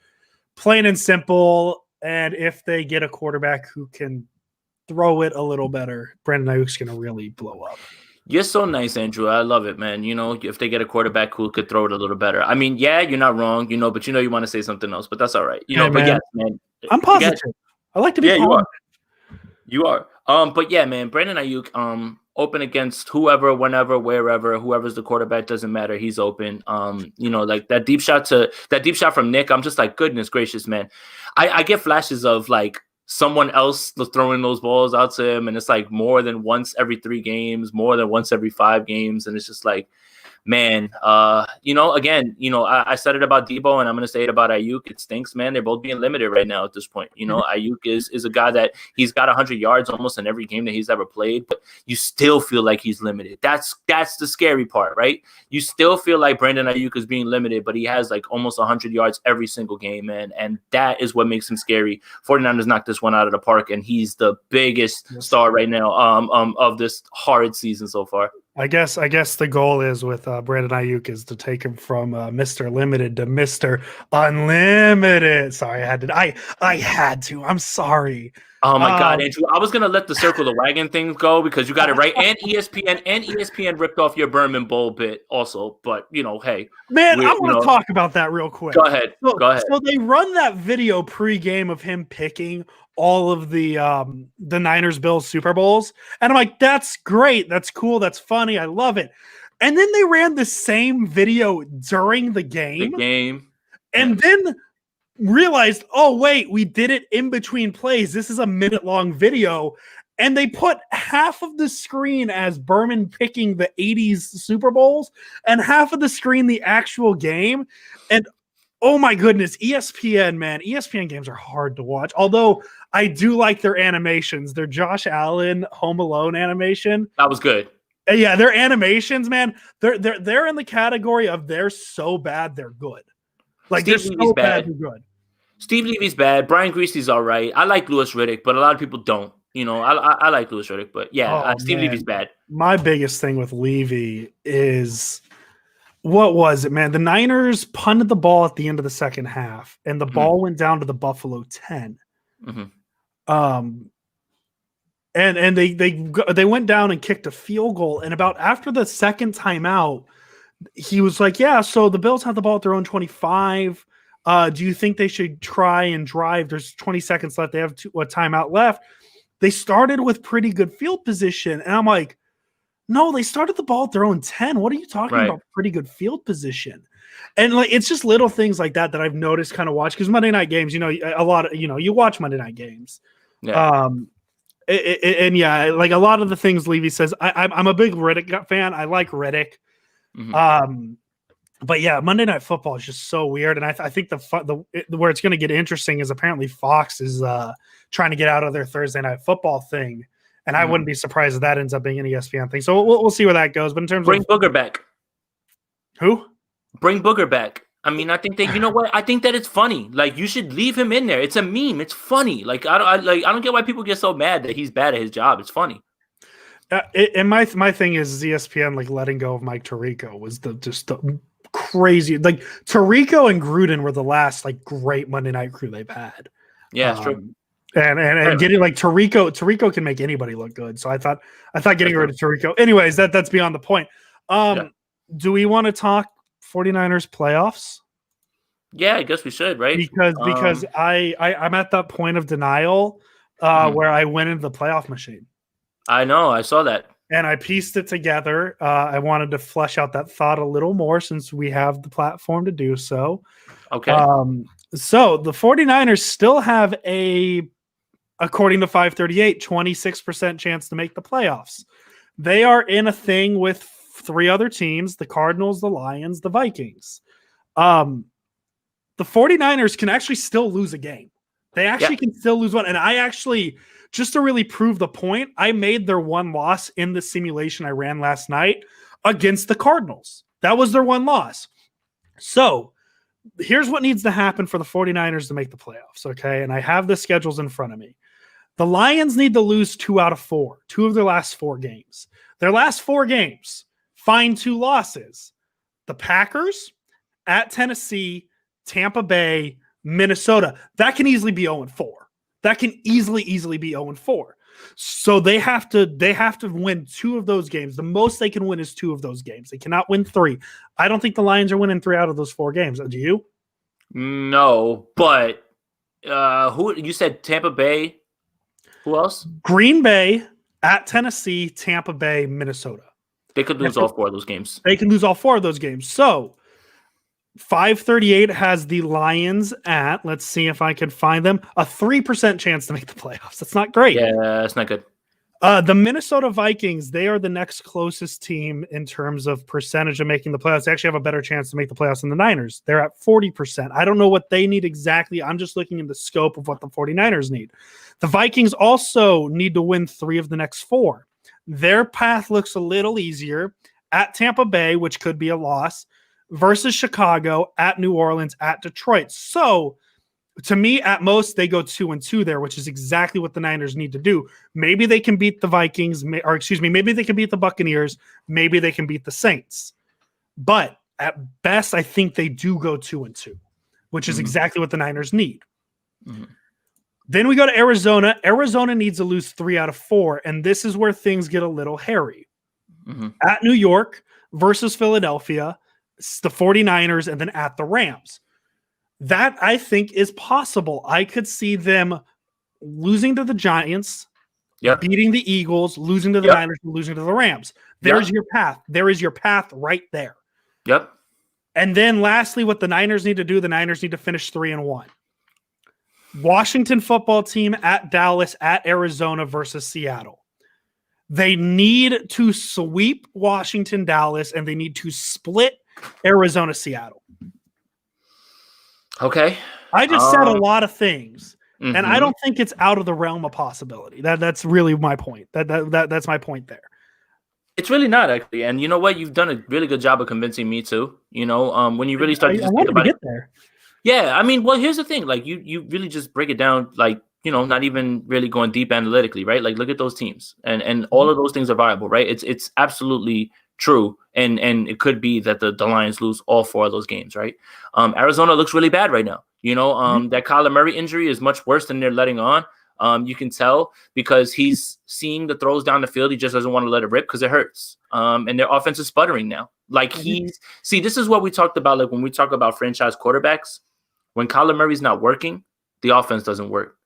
Speaker 1: Plain and simple. And if they get a quarterback who can throw it a little better, Brandon Ayuk's going to really blow up.
Speaker 2: You're so nice, Andrew. I love it, man. You know, if they get a quarterback who could throw it a little better. I mean, yeah, you're not wrong, you know, but you know you want to say something else, but that's all right. You know, but yes, man.
Speaker 1: I'm positive. I like to be positive.
Speaker 2: You are. But yeah, man, Brandon Ayuk, open against whoever, whenever, wherever, whoever's the quarterback, doesn't matter. He's open. You know, like that deep shot from Nick, I'm just like, goodness gracious, man. I get flashes of like someone else throwing those balls out to him, and it's like more than once every 3 games, more than once every 5 games, and it's just like, man, you know, again, you know, I said it about Debo, and I'm going to say it about Ayuk. It stinks, man. They're both being limited right now at this point. You know, Ayuk is a guy that he's got 100 yards almost in every game that he's ever played, but you still feel like he's limited. That's the scary part, right? You still feel like Brandon Ayuk is being limited, but he has like almost 100 yards every single game, man, and that is what makes him scary. 49ers knocked this one out of the park, and he's the biggest star right now of this horrid season so far.
Speaker 1: I guess the goal is with Brandon Ayuk is to take him from Mr. Limited to Mr. Unlimited. Sorry, I had to. I'm sorry.
Speaker 2: Oh my God, Andrew! I was gonna let the circle the wagon thing go because you got it right, and ESPN ripped off your Berman Bowl bit also. But you know, hey,
Speaker 1: man, I want to talk about that real quick.
Speaker 2: Go ahead.
Speaker 1: So they run that video pre-game of him picking all of the Niners Bills Super Bowls, and I'm like, that's great, that's cool, that's funny, I love it. And then they ran the same video during the game. And then realized, oh wait, we did it in between plays. This is a minute-long video, and they put half of the screen as Berman picking the 80s Super Bowls and half of the screen the actual game. And oh my goodness, ESPN, man. ESPN games are hard to watch. Although I do like their animations. Their Josh Allen Home Alone animation.
Speaker 2: That was good.
Speaker 1: Yeah, their animations, man. They're in the category of they're so bad they're good. Like they're so bad they're good.
Speaker 2: Steve Levy's bad. Brian Griese's all right. I like Louis Riddick, but a lot of people don't. You know, I like Louis Riddick, but yeah, Steve Levy's bad.
Speaker 1: My biggest thing with Levy is, what was it, man? The Niners punted the ball at the end of the second half, and the ball went down to the Buffalo 10. And they went down and kicked a field goal. And about after the second timeout, he was like, "Yeah, so the Bills have the ball at their own 25. Do you think they should try and drive? There's 20 seconds left. They have a timeout left." They started with pretty good field position, and I'm like, no, they started the ball at their own 10. What are you talking about? Pretty good field position. And like, it's just little things like that I've noticed kind of watch, because Monday night games, you know, a lot of, you know, you watch Monday night games. Yeah. And yeah, like a lot of the things Levy says, I'm a big Riddick fan. I like Riddick. But yeah, Monday Night Football is just so weird, and I think where it's going to get interesting is apparently Fox is trying to get out of their Thursday Night Football thing, and I wouldn't be surprised if that ends up being an ESPN thing. So we'll see where that goes. But in terms
Speaker 2: of Booger back,
Speaker 1: who?
Speaker 2: Bring Booger back. I mean, I think that, you know what? I think that it's funny. Like, you should leave him in there. It's a meme. It's funny. Like, I don't get why people get so mad that he's bad at his job. It's funny.
Speaker 1: And my thing is ESPN like letting go of Mike Tirico was the crazy. Like, Tirico and Gruden were the last like great Monday night crew they've had.
Speaker 2: Yeah, it's true.
Speaker 1: And getting like Tirico can make anybody look good. So I thought getting rid of Tirico. Anyways, that's beyond the point. Do we want to talk 49ers playoffs?
Speaker 2: Yeah, I guess we should, right?
Speaker 1: Because I'm at that point of denial where I went into the playoff machine.
Speaker 2: I know, I saw that.
Speaker 1: And I pieced it together. I wanted to flesh out that thought a little more since we have the platform to do so.
Speaker 2: Okay.
Speaker 1: So the 49ers still have according to 538, 26% chance to make the playoffs. They are in a thing with 3 other teams, the Cardinals, the Lions, the Vikings. The 49ers can actually still lose a game. They actually can still lose one. And I actually, just to really prove the point, I made their one loss in the simulation I ran last night against the Cardinals. That was their one loss. So here's what needs to happen for the 49ers to make the playoffs, okay? And I have the schedules in front of me. The Lions need to lose 2 out of 4, 2 of their last 4 games. Their last 4 games, find 2 losses. The Packers, at Tennessee, Tampa Bay, Minnesota. That can easily be 0-4. That can easily be 0-4. So they have to win 2 of those games. The most they can win is 2 of those games. They cannot win 3. I don't think the Lions are winning 3 out of those 4 games. Do you?
Speaker 2: No, but who you said Tampa Bay? Who else?
Speaker 1: Green Bay, at Tennessee, Tampa Bay, Minnesota.
Speaker 2: They could lose all 4 of those games.
Speaker 1: They can lose all 4 of those games. So 538 has the Lions at, let's see if I can find them, a 3% chance to make the playoffs. That's not great.
Speaker 2: Yeah, that's not good.
Speaker 1: The Minnesota Vikings, they are the next closest team in terms of percentage of making the playoffs. They actually have a better chance to make the playoffs than the Niners. They're at 40%. I don't know what they need exactly. I'm just looking in the scope of what the 49ers need. The Vikings also need to win 3 of the next 4. Their path looks a little easier at Tampa Bay, which could be a loss, versus Chicago, at New Orleans, at Detroit. So to me, at most, they go 2-2 there, which is exactly what the Niners need to do. Maybe they can beat the Vikings, maybe they can beat the Buccaneers. Maybe they can beat the Saints. But at best, I think they do go 2-2, which is exactly what the Niners need. Mm-hmm. Then we go to Arizona. Arizona needs to lose 3 out of 4, and this is where things get a little hairy. Mm-hmm. At New York versus Philadelphia, the 49ers, and then at the Rams. That, I think, is possible. I could see them losing to the Giants, beating the Eagles, losing to the Niners, and losing to the Rams. There's your path. There is your path right there.
Speaker 2: Yep.
Speaker 1: And then lastly, what the Niners need to do, the Niners need to finish 3-1. Washington football team at Dallas, at Arizona versus Seattle. They need to sweep Washington, Dallas, and they need to split Arizona, Seattle.
Speaker 2: Okay.
Speaker 1: I just said a lot of things, and I don't think it's out of the realm of possibility. That's really my point. That's my point there.
Speaker 2: It's really not, actually. And you know what? You've done a really good job of convincing me too. You know, when you really start to think about it. There. Yeah, I mean, well, here's the thing. Like, you really just break it down, like, you know, not even really going deep analytically, right? Like, look at those teams, and all of those things are viable, right? It's absolutely true, and it could be that the Lions lose all 4 of those games, right? Arizona looks really bad right now. You know, that Kyler Murray injury is much worse than they're letting on. You can tell because he's seeing the throws down the field. He just doesn't want to let it rip because it hurts. And their offense is sputtering now. Like this is what we talked about. Like when we talk about franchise quarterbacks, when Kyler Murray's not working, the offense doesn't work.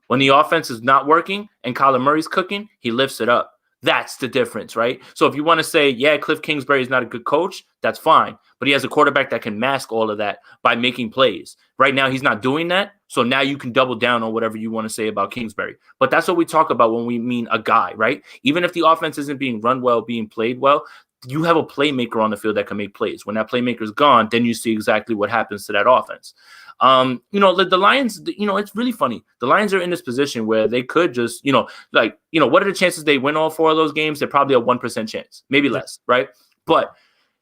Speaker 2: When the offense is not working and Kyler Murray's cooking, he lifts it up. That's the difference, right? So if you want to say, yeah, Cliff Kingsbury is not a good coach, that's fine. But he has a quarterback that can mask all of that by making plays. Right now, he's not doing that. So now you can double down on whatever you want to say about Kingsbury. But that's what we talk about when we mean a guy, right? Even if the offense isn't being run well, being played well, you have a playmaker on the field that can make plays. When that playmaker's gone, then you see exactly what happens to that offense. You know, the Lions, you know, it's really funny. The Lions are in this position where they could just, you know, like, you know, what are the chances they win all 4 of those games? They're probably a 1% chance, maybe less, right? But,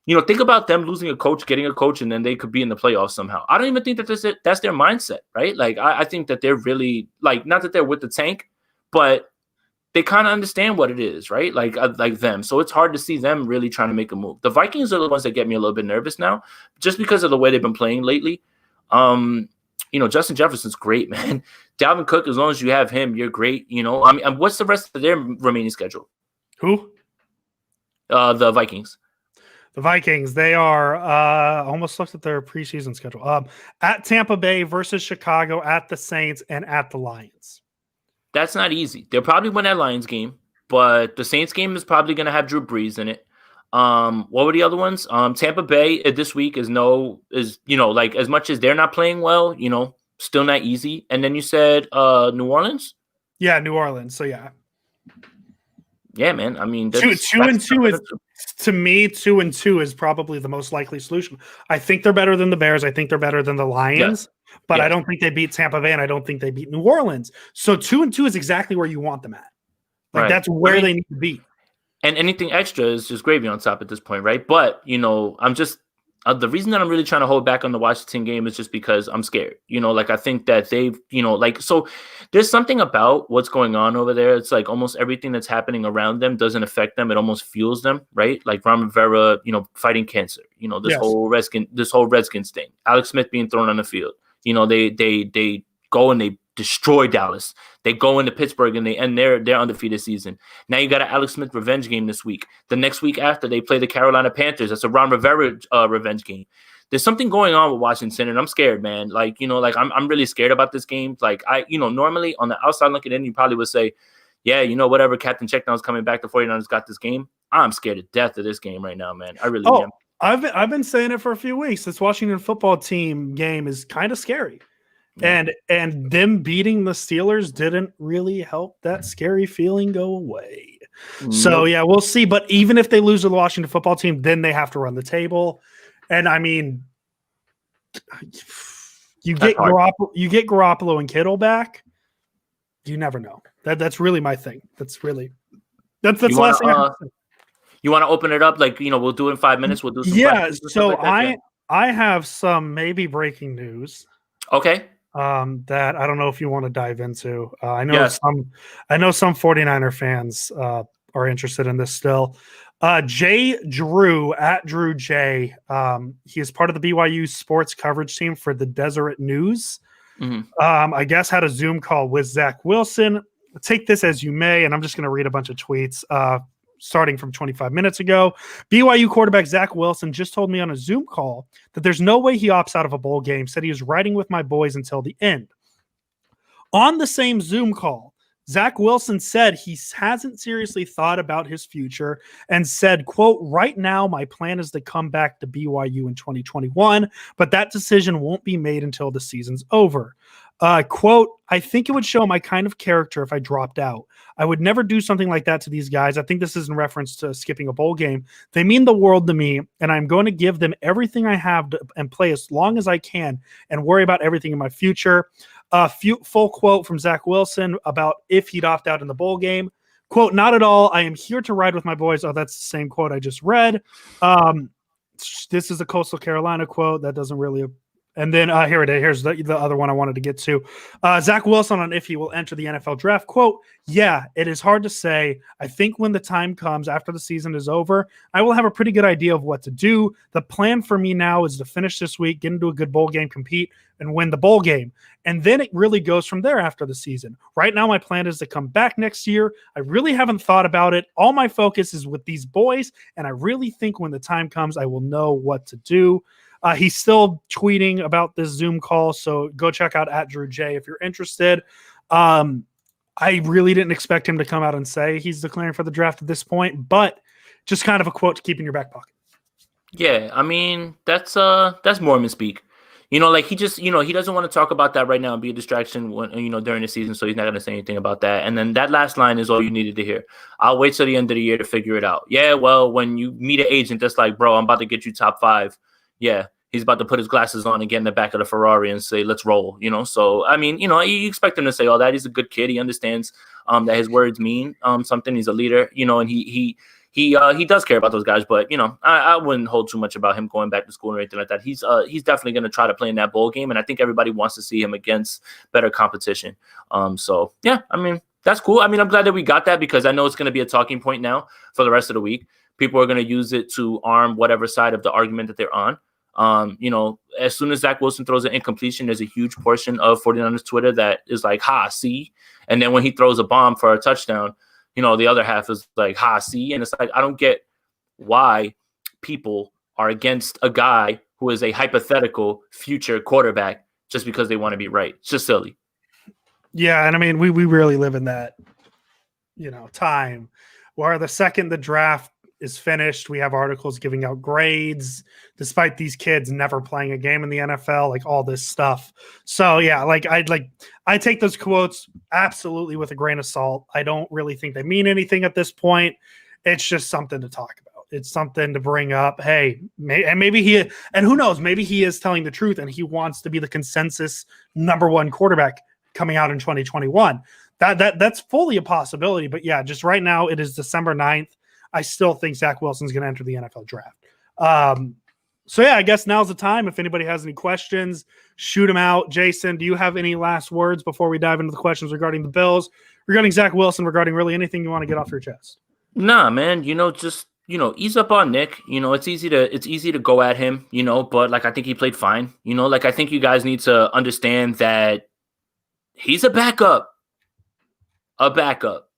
Speaker 2: you know, think about them losing a coach, getting a coach, and then they could be in the playoffs somehow. I don't even think that that's their mindset, right? Like, I think that they're really, like, not that they're with the tank, but they kind of understand what it is, right? Like them. So it's hard to see them really trying to make a move. The Vikings are the ones that get me a little bit nervous now, just because of the way they've been playing lately. You know, Justin Jefferson's great, man. Dalvin Cook, as long as you have him, you're great. You know, I mean, what's the rest of their remaining schedule?
Speaker 1: Who?
Speaker 2: The Vikings.
Speaker 1: The Vikings, they are almost looked at their preseason schedule. At Tampa Bay versus Chicago, at the Saints, and at the Lions.
Speaker 2: That's not easy. They'll probably win that Lions game, but the Saints game is probably going to have Drew Brees in it. What were the other ones? Tampa Bay this week is you know, like, as much as they're not playing well, you know, still not easy. And then you said New Orleans?
Speaker 1: Yeah, New Orleans. So yeah.
Speaker 2: Yeah, man. I mean,
Speaker 1: 2-2 is To me, 2-2 is probably the most likely solution. I think they're better than the Bears. I think they're better than the Lions, but I don't think they beat Tampa Bay, and I don't think they beat New Orleans. So 2-2 is exactly where you want them at. Like that's where they need to be.
Speaker 2: And anything extra is just gravy on top at this point, right? But I'm just the reason that I'm really trying to hold back on the Washington game is just because I'm scared. I think that they've, so there's something about what's going on over there. It's like almost everything that's happening around them doesn't affect them. It almost fuels them, right? Like Ron Rivera, fighting cancer. Whole Redskins thing. Alex Smith being thrown on the field. They go and they destroy Dallas. They go into Pittsburgh and they end their undefeated season. Now you got an Alex Smith revenge game this week. The next week after, they play the Carolina Panthers. That's a Ron Rivera revenge game. There's something going on with Washington, and I'm scared, man. I'm really scared about this game. Normally on the outside looking in, you probably would say, yeah, whatever, Captain Checkdown's coming back. The 49ers got this game. I'm scared to death of this game right now, man. I really am.
Speaker 1: I've been saying it for a few weeks. This Washington football team game is kind of scary. And them beating the Steelers didn't really help that scary feeling go away. So, yeah, we'll see. But even if they lose to the Washington football team, then they have to run the table. And, I mean, you get Garoppolo and Kittle back, you never know. That's really my thing. That's the last thing I have to say.
Speaker 2: You want to open it up? We'll do it in 5 minutes. We'll do some questions.
Speaker 1: So I have some maybe breaking news.
Speaker 2: Okay.
Speaker 1: That I don't know if you want to dive into. I know some 49er fans are interested in this still. Jay Drew at Drew J. He is part of the BYU sports coverage team for the Deseret News. I guess had a Zoom call with Zach Wilson. Take this as you may, and I'm just going to read a bunch of tweets. Starting from 25 minutes ago, BYU quarterback Zach Wilson just told me on a Zoom call that there's no way he opts out of a bowl game, said he was riding with my boys until the end. On the same Zoom call, Zach Wilson said he hasn't seriously thought about his future and said, quote, right now my plan is to come back to BYU in 2021, but that decision won't be made until the season's over. Quote, I think it would show my kind of character if I dropped out. I would never do something like that to these guys. I think this is in reference to skipping a bowl game. They mean the world to me, and I'm going to give them everything I have and play as long as I can and worry about everything in my future. Full quote from Zach Wilson about if he'd opt out in the bowl game. Quote, not at all. I am here to ride with my boys. Oh, that's the same quote I just read. This is a Coastal Carolina quote. That doesn't really And then here it is. Here's the other one I wanted to get to. Zach Wilson on if he will enter the NFL draft. Quote, yeah, it is hard to say. I think when the time comes after the season is over, I will have a pretty good idea of what to do. The plan for me now is to finish this week, get into a good bowl game, compete, and win the bowl game. And then it really goes from there after the season. Right now, my plan is to come back next year. I really haven't thought about it. All my focus is with these boys, and I really think when the time comes, I will know what to do. He's still tweeting about this Zoom call, so go check out at Drew J if you're interested. I really didn't expect him to come out and say he's declaring for the draft at this point, but just kind of a quote to keep in your back pocket.
Speaker 2: Yeah, I mean, that's Mormon speak. Like he just, he doesn't want to talk about that right now and be a distraction when, during the season. So he's not going to say anything about that. And then that last line is all you needed to hear. I'll wait till the end of the year to figure it out. Yeah, well, when you meet an agent that's like, bro, I'm about to get you top 5. Yeah, he's about to put his glasses on and get in the back of the Ferrari and say, let's roll, So, I mean, you expect him to say all that. He's a good kid. He understands that his words mean something. He's a leader, and he does care about those guys. But, I wouldn't hold too much about him going back to school or anything like that. He's definitely going to try to play in that bowl game. And I think everybody wants to see him against better competition. So, yeah, I mean, that's cool. I mean, I'm glad that we got that because I know it's going to be a talking point now for the rest of the week. People are going to use it to arm whatever side of the argument that they're on. As soon as Zach Wilson throws an incompletion, there's a huge portion of 49ers Twitter that is like, ha, see? And then when he throws a bomb for a touchdown, the other half is like, ha, see? And it's like, I don't get why people are against a guy who is a hypothetical future quarterback just because they want to be right. It's just silly.
Speaker 1: Yeah, and I mean, we really live in that, time where the second the draft is finished, we have articles giving out grades despite these kids never playing a game in the NFL, like all this stuff. So yeah, I take those quotes absolutely with a grain of salt. I don't really think they mean anything at this point. It's just something to talk about. It's something to bring up. Hey, maybe and who knows, maybe he is telling the truth and he wants to be the consensus number one quarterback coming out in 2021. That's fully a possibility. But yeah, just right now it is December 9th. I still think Zach Wilson's going to enter the NFL draft. So yeah, I guess now's the time. If anybody has any questions, shoot them out. Jason, do you have any last words before we dive into the questions regarding the Bills, regarding Zach Wilson, regarding really anything you want to get off your chest?
Speaker 2: Nah, man, just ease up on Nick. It's easy to go at him, but like I think he played fine. Like I think you guys need to understand that he's a backup. A backup.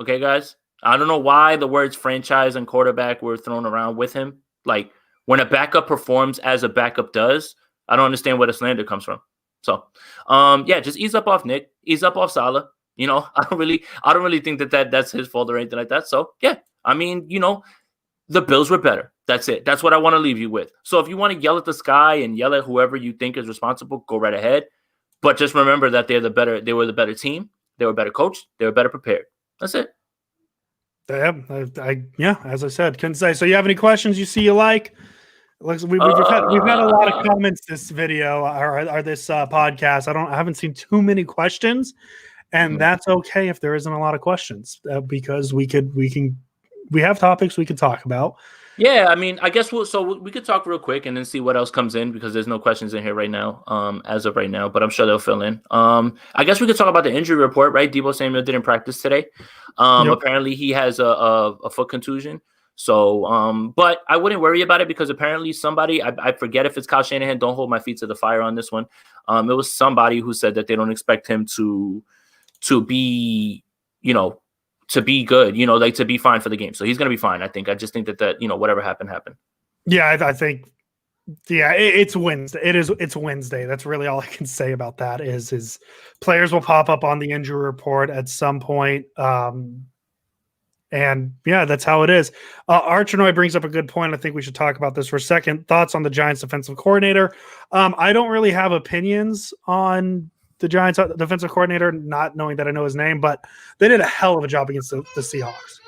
Speaker 2: Okay, guys? I don't know why the words franchise and quarterback were thrown around with him. Like when a backup performs as a backup does, I don't understand where the slander comes from. So, yeah, just ease up off Nick, ease up off Salah. I don't really think that's his fault or anything like that. So, yeah, I mean, the Bills were better. That's it. That's what I want to leave you with. So if you want to yell at the sky and yell at whoever you think is responsible, go right ahead. But just remember that they were the better team. They were better coached. They were better prepared. That's it.
Speaker 1: Yeah, as I said, couldn't say. So you have any questions you like? We've had a lot of comments this video or this podcast. I haven't seen too many questions, and that's okay if there isn't a lot of questions because we have topics we could talk about.
Speaker 2: Yeah, I mean, I guess we could talk real quick and then see what else comes in because there's no questions in here right now, as of right now, but I'm sure they'll fill in. I guess we could talk about the injury report, right? Deebo Samuel didn't practice today. Apparently he has a foot contusion. So, but I wouldn't worry about it because apparently somebody, I forget if it's Kyle Shanahan, don't hold my feet to the fire on this one. It was somebody who said that they don't expect him to be, to be good, like to be fine for the game. So he's going to be fine. I just think that whatever happened.
Speaker 1: Yeah. I think, it's Wednesday. It's Wednesday. That's really all I can say about that is players will pop up on the injury report at some point. And yeah, that's how it is. Archinoy brings up a good point. I think we should talk about this for a second. Thoughts on the Giants defensive coordinator. I don't really have opinions on the Giants defensive coordinator, not knowing that I know his name, but they did a hell of a job against the Seahawks.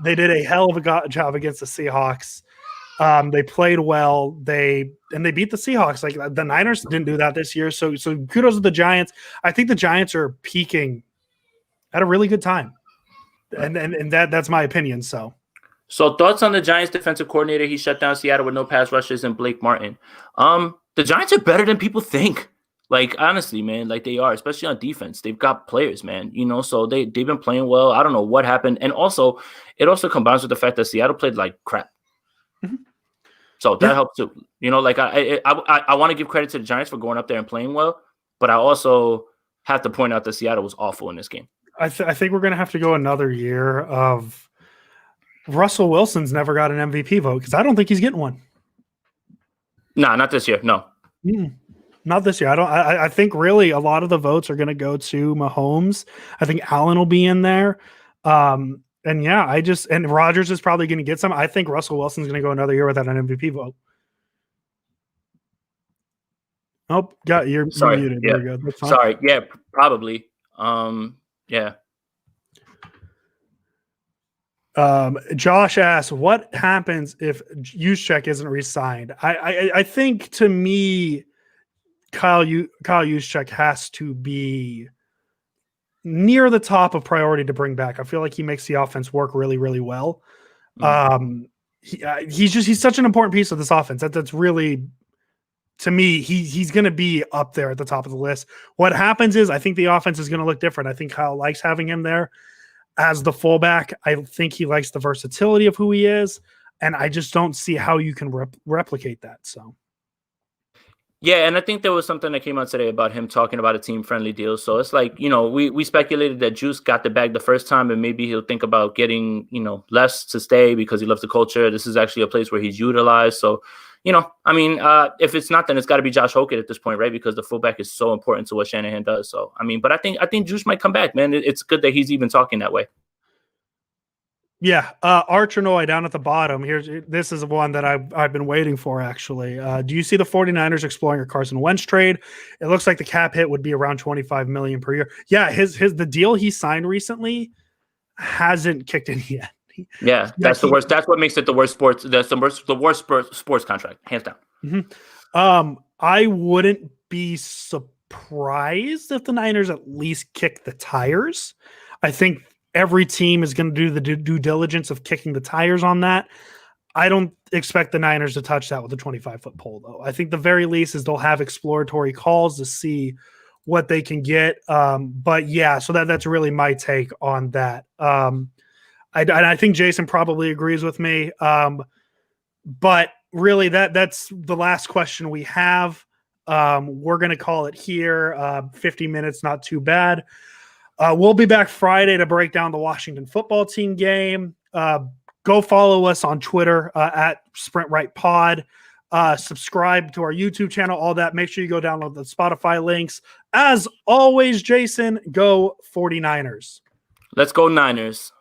Speaker 1: They did a hell of a job against the Seahawks. They played well. They beat the Seahawks. Like the Niners didn't do that this year. So kudos to the Giants. I think the Giants are peaking at a really good time. And that's my opinion. So
Speaker 2: thoughts on the Giants defensive coordinator? He shut down Seattle with no pass rushers and Blake Martin. The Giants are better than people think. Like honestly, man, like they are, especially on defense. They've got players, man. So they've been playing well. I don't know what happened, and also it also combines with the fact that Seattle played like crap. Mm-hmm. So that helps too. Like I want to give credit to the Giants for going up there and playing well, but I also have to point out that Seattle was awful in this game.
Speaker 1: I think we're going to have to go another year of Russell Wilson's never got an MVP vote because I don't think he's getting one.
Speaker 2: Nah, not this year. No.
Speaker 1: Not this year. I think really a lot of the votes are going to go to Mahomes. I think Allen will be in there. And yeah, and Rodgers is probably going to get some. I think Russell Wilson's going to go another year without an MVP vote. Oh, you're muted.
Speaker 2: Yeah.
Speaker 1: There we go.
Speaker 2: Sorry. Yeah, probably. Yeah.
Speaker 1: Josh asks, what happens if Juszczyk isn't re-signed? I think to me, Kyle Juszczyk has to be near the top of priority to bring back. I feel like he makes the offense work really, really well. He's such an important piece of this offense. That's really, to me, he's going to be up there at the top of the list. What happens is I think the offense is going to look different. I think Kyle likes having him there as the fullback. I think he likes the versatility of who he is, and I just don't see how you can replicate that. So.
Speaker 2: Yeah, and I think there was something that came out today about him talking about a team-friendly deal. So it's like, we speculated that Juice got the bag the first time, and maybe he'll think about getting, less to stay because he loves the culture. This is actually a place where he's utilized. So, if it's not, then it's got to be Josh Hokett at this point, right? Because the fullback is so important to what Shanahan does. So, but I think Juice might come back, man. It's good that he's even talking that way.
Speaker 1: Yeah, Archinoy down at the bottom. This is one that I've been waiting for, actually. Do you see the 49ers exploring a Carson Wentz trade? It looks like the cap hit would be around $25 million per year. Yeah, the deal he signed recently hasn't kicked in yet.
Speaker 2: Yeah, that's the worst. That's what makes it the worst sports. That's the worst sports contract, hands down.
Speaker 1: I wouldn't be surprised if the Niners at least kick the tires. I think every team is going to do the due diligence of kicking the tires on that. I don't expect the Niners to touch that with a 25-foot pole, though. I think the very least is they'll have exploratory calls to see what they can get. But yeah, so that's really my take on that. I think Jason probably agrees with me. But really, that's the last question we have. We're going to call it here. 50 minutes, not too bad. We'll be back Friday to break down the Washington football team game. Go follow us on Twitter at Sprint Right Pod. Subscribe to our YouTube channel, all that. Make sure you go download the Spotify links. As always, Jason, go 49ers.
Speaker 2: Let's go Niners.